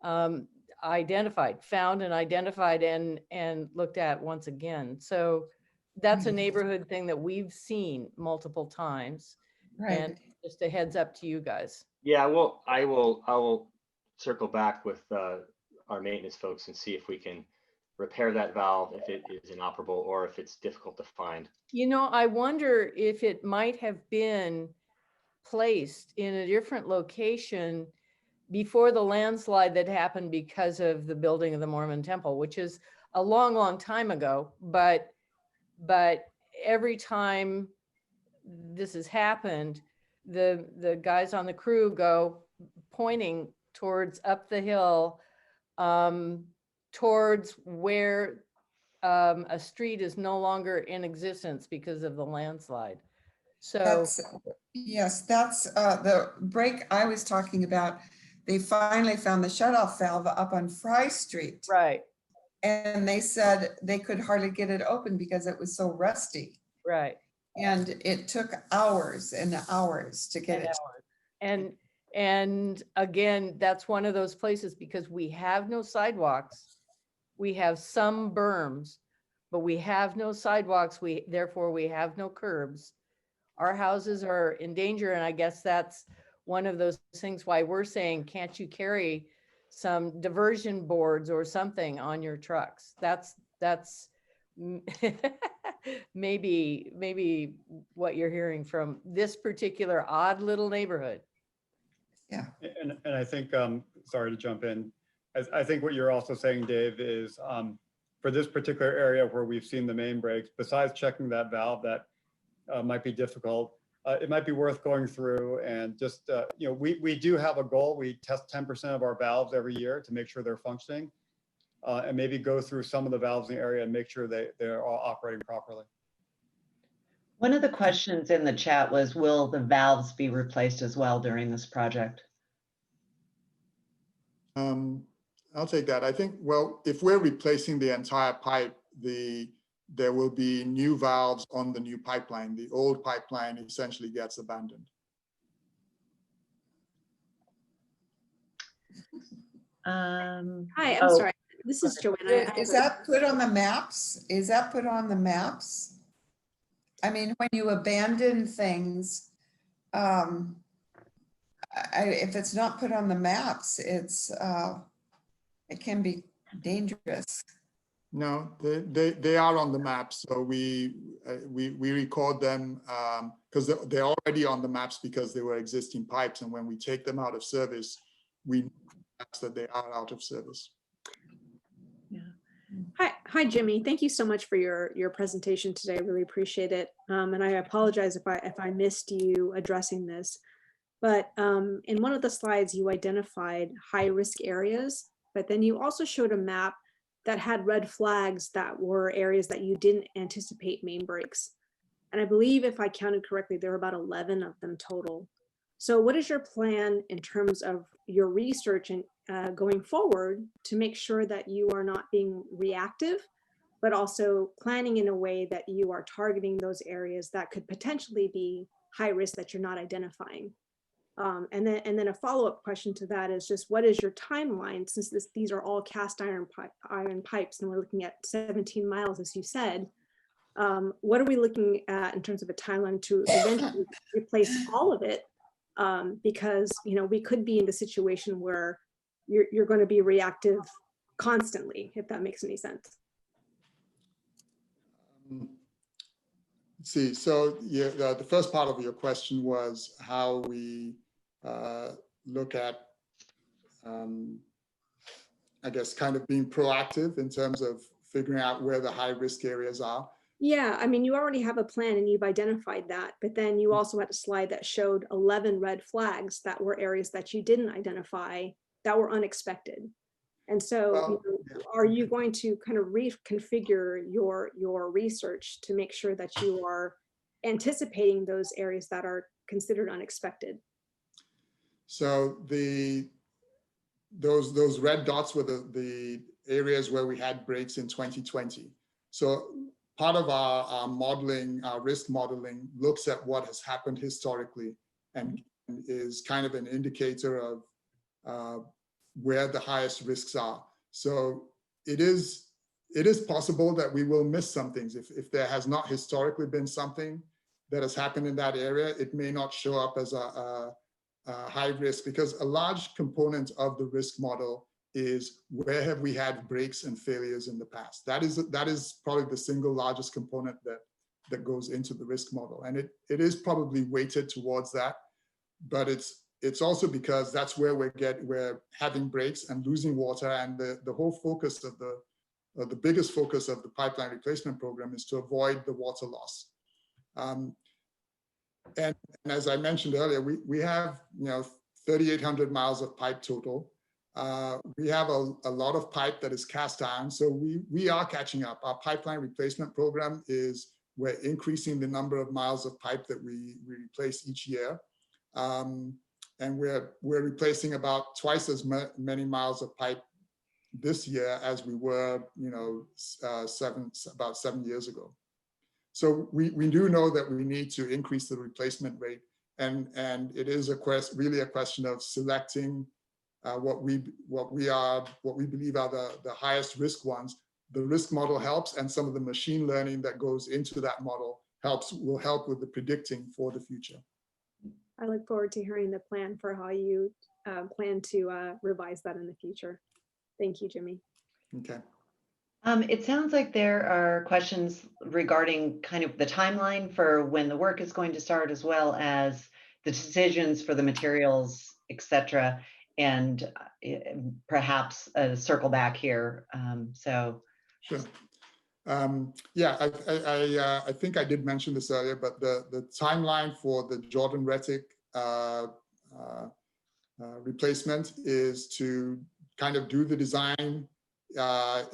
found and identified and looked at once again. So that's a neighborhood thing that we've seen multiple times. Right. And just a heads up to you guys. Yeah, well, I will circle back with our maintenance folks and see if we can repair that valve if it is inoperable or if it's difficult to find. I wonder if it might have been placed in a different location before the landslide that happened because of the building of the Mormon Temple, which is a long, long time ago. But every time this has happened, the guys on the crew go pointing towards up the hill, towards where a street is no longer in existence because of the landslide. So yes, that's the break I was talking about. They finally found the shutoff valve up on Fry Street. Right. And they said they could hardly get it open because it was so rusty. Right. And it took hours and hours to get it. And again, that's one of those places because we have no sidewalks. We have some berms, but we have no sidewalks. Therefore we have no curbs. Our houses are in danger. And I guess that's one of those things why we're saying, can't you carry some diversion boards or something on your trucks? That's maybe what you're hearing from this particular odd little neighborhood. Yeah. And I think, sorry to jump in, I think what you're also saying, Dave, is for this particular area where we've seen the main breaks, besides checking that valve that might be difficult, it might be worth going through and just, we do have a goal. We test 10% of our valves every year to make sure they're functioning, and maybe go through some of the valves in the area and make sure they're all operating properly. One of the questions in the chat was, will the valves be replaced as well during this project? I'll take that. I think, well, if we're replacing the entire pipe, there will be new valves on the new pipeline. The old pipeline essentially gets abandoned. Hi, I'm sorry. This is Joanna. Is that put on the maps? Is that put on the maps? I mean, when you abandon things, if it's not put on the maps, it can be dangerous. No, they are on the maps. So we record them because they're already on the maps because they were existing pipes. And when we take them out of service, we know that they are out of service. Hi, Jimmy. Thank you so much for your presentation today. I really appreciate it. And I apologize if I missed you addressing this. But in one of the slides, you identified high-risk areas, but then you also showed a map that had red flags that were areas that you didn't anticipate main breaks. And I believe if I counted correctly, there were about 11 of them total. So what is your plan in terms of your research and going forward to make sure that you are not being reactive, but also planning in a way that you are targeting those areas that could potentially be high risk that you're not identifying? And then a follow-up question to that is just, what is your timeline, since these are all cast iron pipes and we're looking at 17 miles, as you said. What are we looking at in terms of a timeline to eventually replace all of it? Because, you know, we could be in the situation where you're going to be reactive constantly, if that makes any sense. Let's see. So yeah, the first part of your question was how we look at, I guess, kind of being proactive in terms of figuring out where the high risk areas are. Yeah, I mean, you already have a plan and you've identified that, but then you also had a slide that showed 11 red flags that were areas that you didn't identify that were unexpected. And so are you going to kind of reconfigure your research to make sure that you are anticipating those areas that are considered unexpected? So those red dots were the areas where we had breaks in 2020. So part of our modeling, our risk modeling, looks at what has happened historically and is kind of an indicator of where the highest risks are. So it is possible that we will miss some things. If there has not historically been something that has happened in that area, it may not show up as a high risk, because a large component of the risk model is where have we had breaks and failures in the past. That is probably the single largest component that goes into the risk model. And it is probably weighted towards that, but it's also because that's where we're having breaks and losing water, and the whole focus of the biggest focus of the pipeline replacement program is to avoid the water loss. And as I mentioned earlier, we have 3,800 miles of pipe total. We have a lot of pipe that is cast iron, so we are catching up. Our pipeline replacement program we're increasing the number of miles of pipe that we replace each year. And we're replacing about twice as many miles of pipe this year as we were, about 7 years ago. So we do know that we need to increase the replacement rate, and it is really a question of selecting what we believe are the highest risk ones. The risk model helps, and some of the machine learning that goes into that model will help with the predicting for the future. I look forward to hearing the plan for how you plan to revise that in the future. Thank you, Jimmy. Okay. It sounds like there are questions regarding kind of the timeline for when the work is going to start, as well as the decisions for the materials, et cetera, and perhaps circle back here. Sure. Yeah, I think I did mention this earlier, but the timeline for the Jordan Rettig replacement is to kind of do the design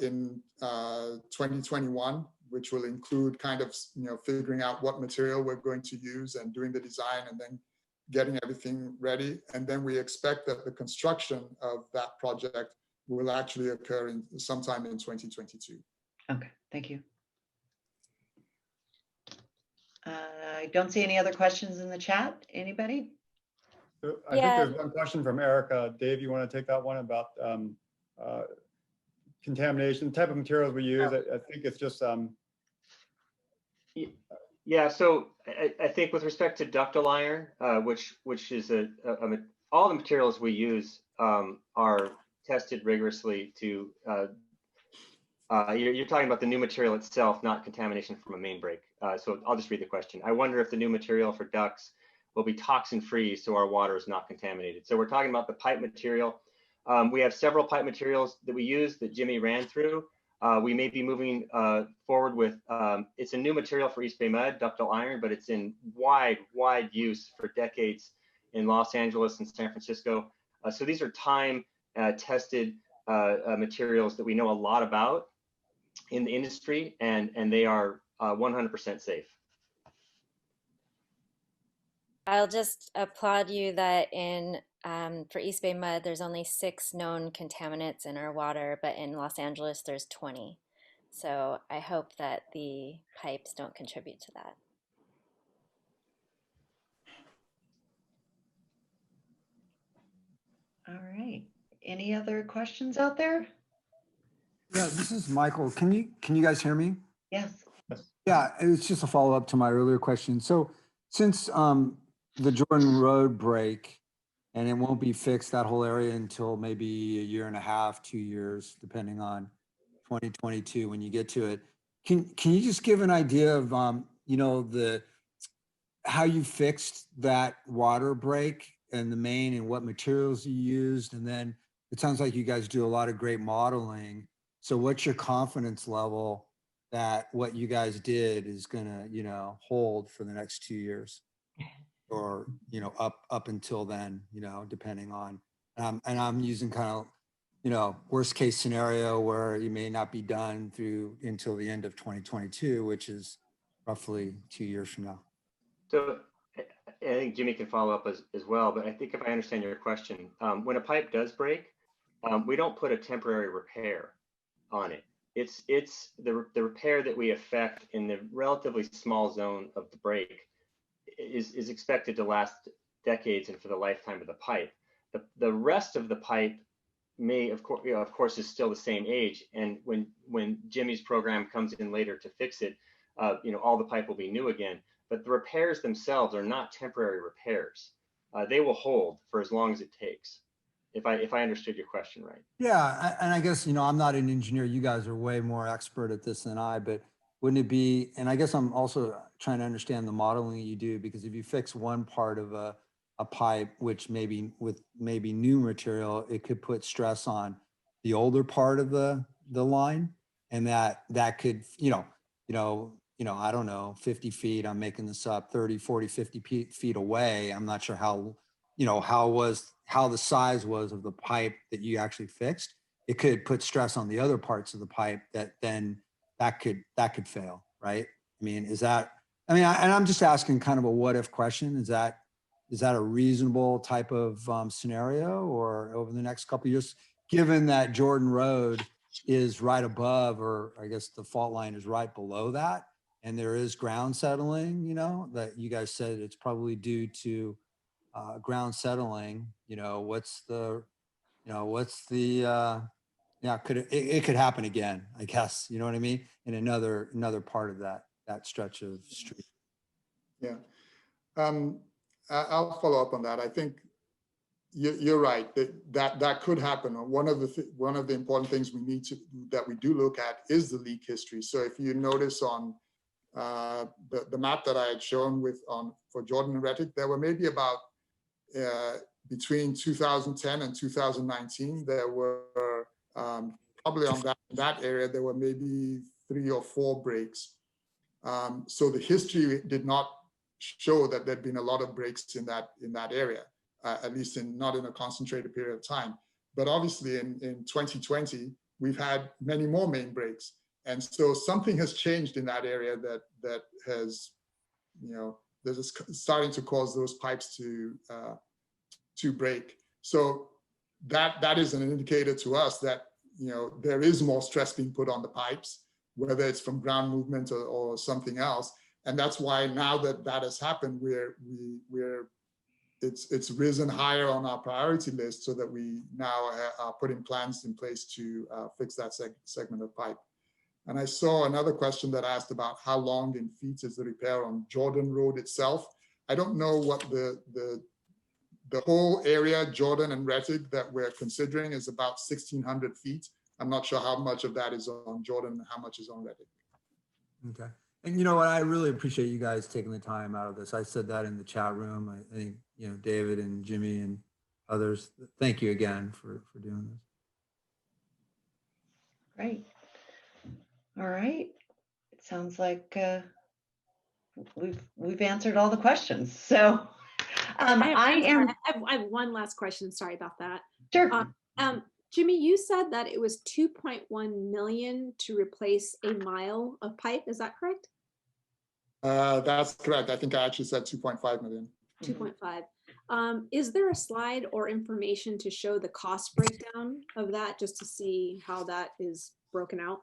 in 2021, which will include kind of, figuring out what material we're going to use and doing the design and then getting everything ready. And then we expect that the construction of that project will actually occur sometime in 2022. Okay, thank you. I don't see any other questions in the chat. Anybody? I think there's one question from Erica. Dave, you want to take that one about contamination, type of materials we use? I think it's just yeah. So I think with respect to ductile iron, which is all the materials we use are tested rigorously to. You're talking about the new material itself, not contamination from a main break. So I'll just read the question. I wonder if the new material for ducts will be toxin-free so our water is not contaminated. So we're talking about the pipe material. We have several pipe materials that we use that Jimmy ran through. We may be moving forward with, it's a new material for East Bay Mud, ductile iron, but it's in wide use for decades in Los Angeles and San Francisco. So these are time-tested materials that we know a lot about in the industry, and they are 100% safe. I'll just applaud you that for East Bay Mud, there's only 6 known contaminants in our water, but in Los Angeles, there's 20. So I hope that the pipes don't contribute to that. All right. Any other questions out there? Yeah, this is Michael. Can you guys hear me? Yes. Yeah, it's just a follow-up to my earlier question. So since the Jordan Road break, and it won't be fixed, that whole area, until maybe 1.5 years, 2 years, depending on 2022 when you get to it. Can you just give an idea of how you fixed that water break and the main, and what materials you used? And then it sounds like you guys do a lot of great modeling. So what's your confidence level that what you guys did is gonna, hold for the next 2 years, or up until then, depending on, and I'm using kind of, worst case scenario where you may not be done until the end of 2022, which is roughly 2 years from now. So I think Jimmy can follow up as well, but I think if I understand your question, when a pipe does break, we don't put a temporary repair on it. It's the repair that we effect in the relatively small zone of the break is expected to last decades and for the lifetime of the pipe. The rest of the pipe may, of course, is still the same age. And when Jimmy's program comes in later to fix it, all the pipe will be new again. But the repairs themselves are not temporary repairs. They will hold for as long as it takes. If I understood your question right. Yeah, and I guess, I'm not an engineer. You guys are way more expert at this than I, but wouldn't it be, and I guess I'm also trying to understand the modeling you do, because if you fix one part of a pipe, which maybe with new material, it could put stress on the older part of the line, and that could, I don't know, 50 feet, I'm making this up, 30, 40, 50 feet away. I'm not sure how the size was of the pipe that you actually fixed. It could put stress on the other parts of the pipe that could fail, right? I mean, and I'm just asking kind of a what if question. Is that a reasonable type of scenario, or over the next couple of years, given that Jordan Road is right above, or I guess the fault line is right below that, and there is ground settling, that you guys said it's probably due to ground settling, it could happen again, I guess, you know what I mean? In another part of that stretch of street. Yeah, I'll follow up on that. I think you're right, that could happen. One of the important things that we do look at is the leak history. So if you notice on the map that I had shown for Jordan and Rettig, there were maybe about between 2010 and 2019, there were probably on that area, there were maybe 3 or 4 breaks. So the history did not show that there'd been a lot of breaks in that area, at least not in a concentrated period of time. But obviously in 2020, we've had many more main breaks. And so something has changed in that area that has, that is starting to cause those pipes to break. So that is an indicator to us that, there is more stress being put on the pipes, whether it's from ground movement or something else. And that's why now that has happened, it's risen higher on our priority list, so that we now are putting plans in place to fix that segment of pipe. And I saw another question that asked about how long in feet is the repair on Jordan Road itself. I don't know what the whole area, Jordan and Rettig, that we're considering is about 1,600 feet. I'm not sure how much of that is on Jordan and how much is on Rettig. Okay. And you know what, I really appreciate you guys taking the time out of this. I said that in the chat room. I think, David and Jimmy and others, thank you again for doing this. Great. All right. It sounds like we've answered all the questions. So I have one last question. Sorry about that. Sure. Jimmy, you said that it was 2.1 million to replace a mile of pipe. Is that correct? That's correct. I think I actually said 2.5 million. 2.5. Is there a slide or information to show the cost breakdown of that, just to see how that is broken out?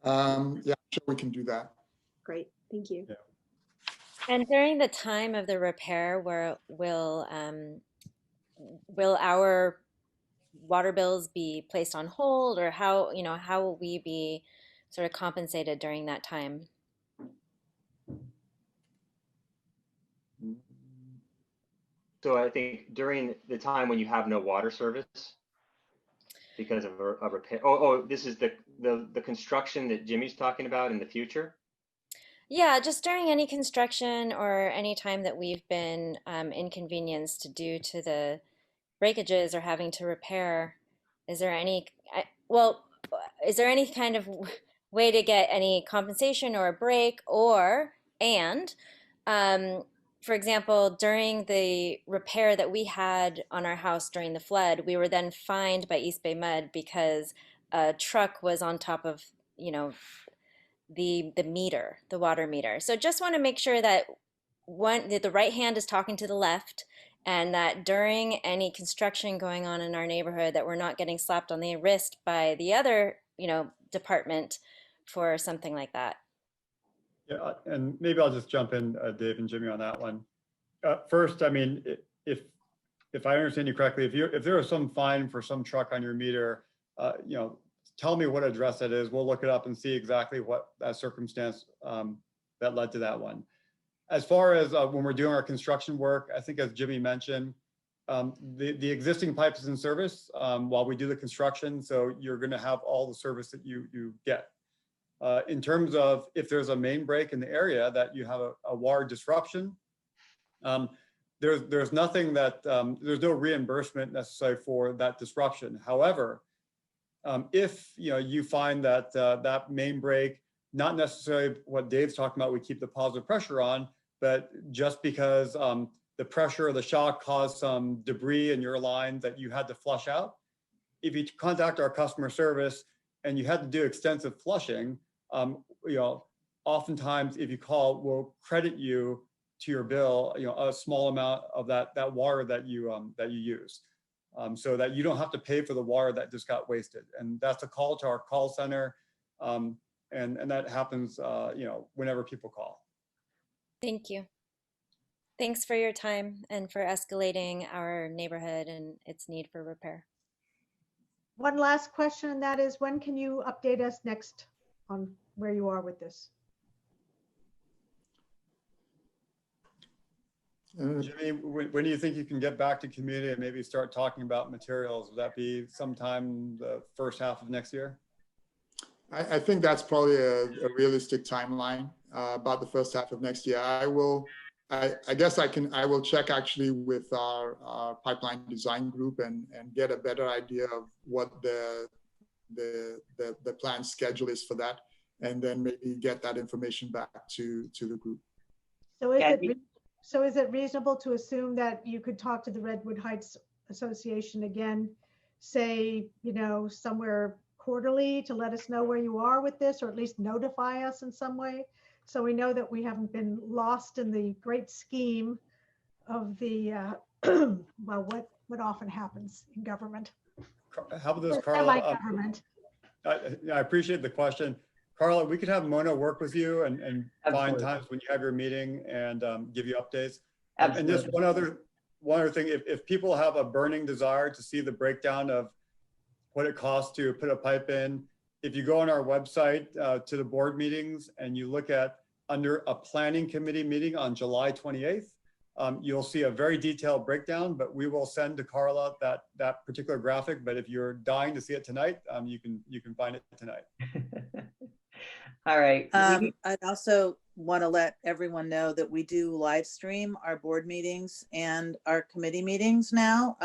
Yeah, sure, we can do that. Great, thank you. Yeah. And during the time of the repair, will our water bills be placed on hold, or how will we be sort of compensated during that time? So I think during the time when you have no water service because of a repair. Oh, this is the construction that Jimmy's talking about in the future? Yeah, just during any construction or any time that we've been inconvenienced due to the breakages or having to repair, is there any kind of way to get any compensation or a break, for example, during the repair that we had on our house during the flood, we were then fined by East Bay MUD because a truck was on top of, the meter, the water meter. So just want to make sure that the right hand is talking to the left, and that during any construction going on in our neighborhood, that we're not getting slapped on the wrist by the other, department for something like that. Yeah, and maybe I'll just jump in, Dave and Jimmy, on that one. First, I mean, if I understand you correctly, if there is some fine for some truck on your meter, tell me what address that is. We'll look it up and see exactly what that circumstance that led to that one. As far as when we're doing our construction work, I think as Jimmy mentioned, the existing pipe is in service while we do the construction. So you're going to have all the service that you get. In terms of if there's a main break in the area that you have a water disruption, there's nothing that, there's no reimbursement necessary for that disruption. However, if you find that that main break, not necessarily what Dave's talking about, we keep the positive pressure on, but just because the pressure or the shock caused some debris in your line that you had to flush out, if you contact our customer service and you had to do extensive flushing, oftentimes if you call, we'll credit you to your bill, a small amount of that water that you use, so that you don't have to pay for the water that just got wasted. And that's a call to our call center, and that happens, whenever people call. Thank you. Thanks for your time and for escalating our neighborhood and its need for repair. One last question, and that is, when can you update us next on where you are with this? Jimmy, when do you think you can get back to community and maybe start talking about materials? Would that be sometime the first half of next year? I think that's probably a realistic timeline, about the first half of next year. I will check actually with our pipeline design group and get a better idea of what the planned schedule is for that, and then maybe get that information back to the group. So is it reasonable to assume that you could talk to the Redwood Heights Association again, say, somewhere quarterly to let us know where you are with this, or at least notify us in some way, so we know that we haven't been lost in the great scheme of the, well, what often happens in government. How about this, Or Carla? semi-government. I appreciate the question. Carla, we could have Mona work with you and find Absolutely. times when you have your meeting and give you updates. And Absolutely. just one other thing, if people have a burning desire to see the breakdown of what it costs to put a pipe in, if you go on our website to the board meetings and you look at under a planning committee meeting on July 28th, you'll see a very detailed breakdown, but we will send to Carla that particular graphic. But if you're dying to see it tonight, you can find it tonight. All right. I'd also want to let everyone know that we do live stream our board meetings and our committee meetings now.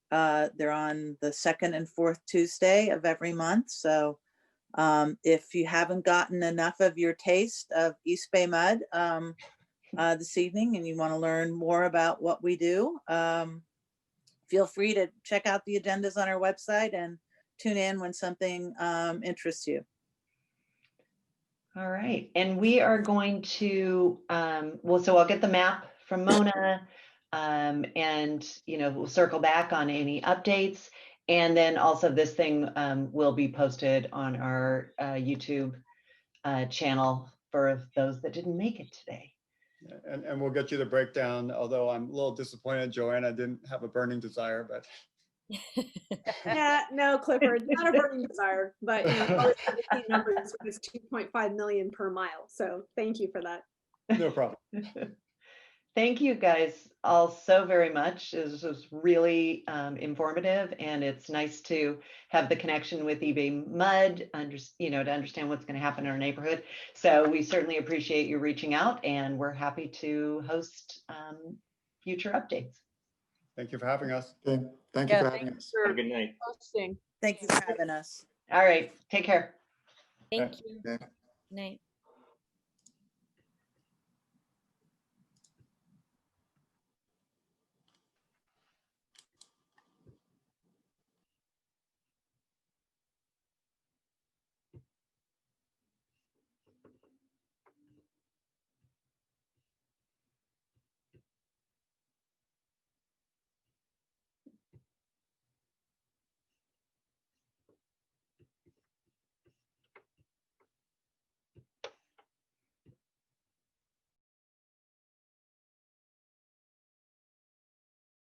They're on the second and fourth Tuesday of every month. So if you haven't gotten enough of your taste of East Bay Mud this evening and you want to learn more about what we do, feel free to check out the agendas on our website and tune in when something interests you. All right. And we are going to, well, so I'll get the map from Mona and, we'll circle back on any updates. And then also this thing will be posted on our YouTube channel for those that didn't make it today. And we'll get you the breakdown, although I'm a little disappointed Joanna didn't have a burning desire, but. Yeah, no, Clifford, not a burning desire, but always have the same numbers was 2.5 million per mile. So thank you for that. No problem. Thank you guys all so very much. This was really informative, and it's nice to have the connection with EBMUD, to understand what's going to happen in our neighborhood. So we certainly appreciate you reaching out, and we're happy to host future updates. Thank you for having us. Okay. Thank you for having us. Have a good night. Thank you for having us. All right. Take care. Thank you. Good night.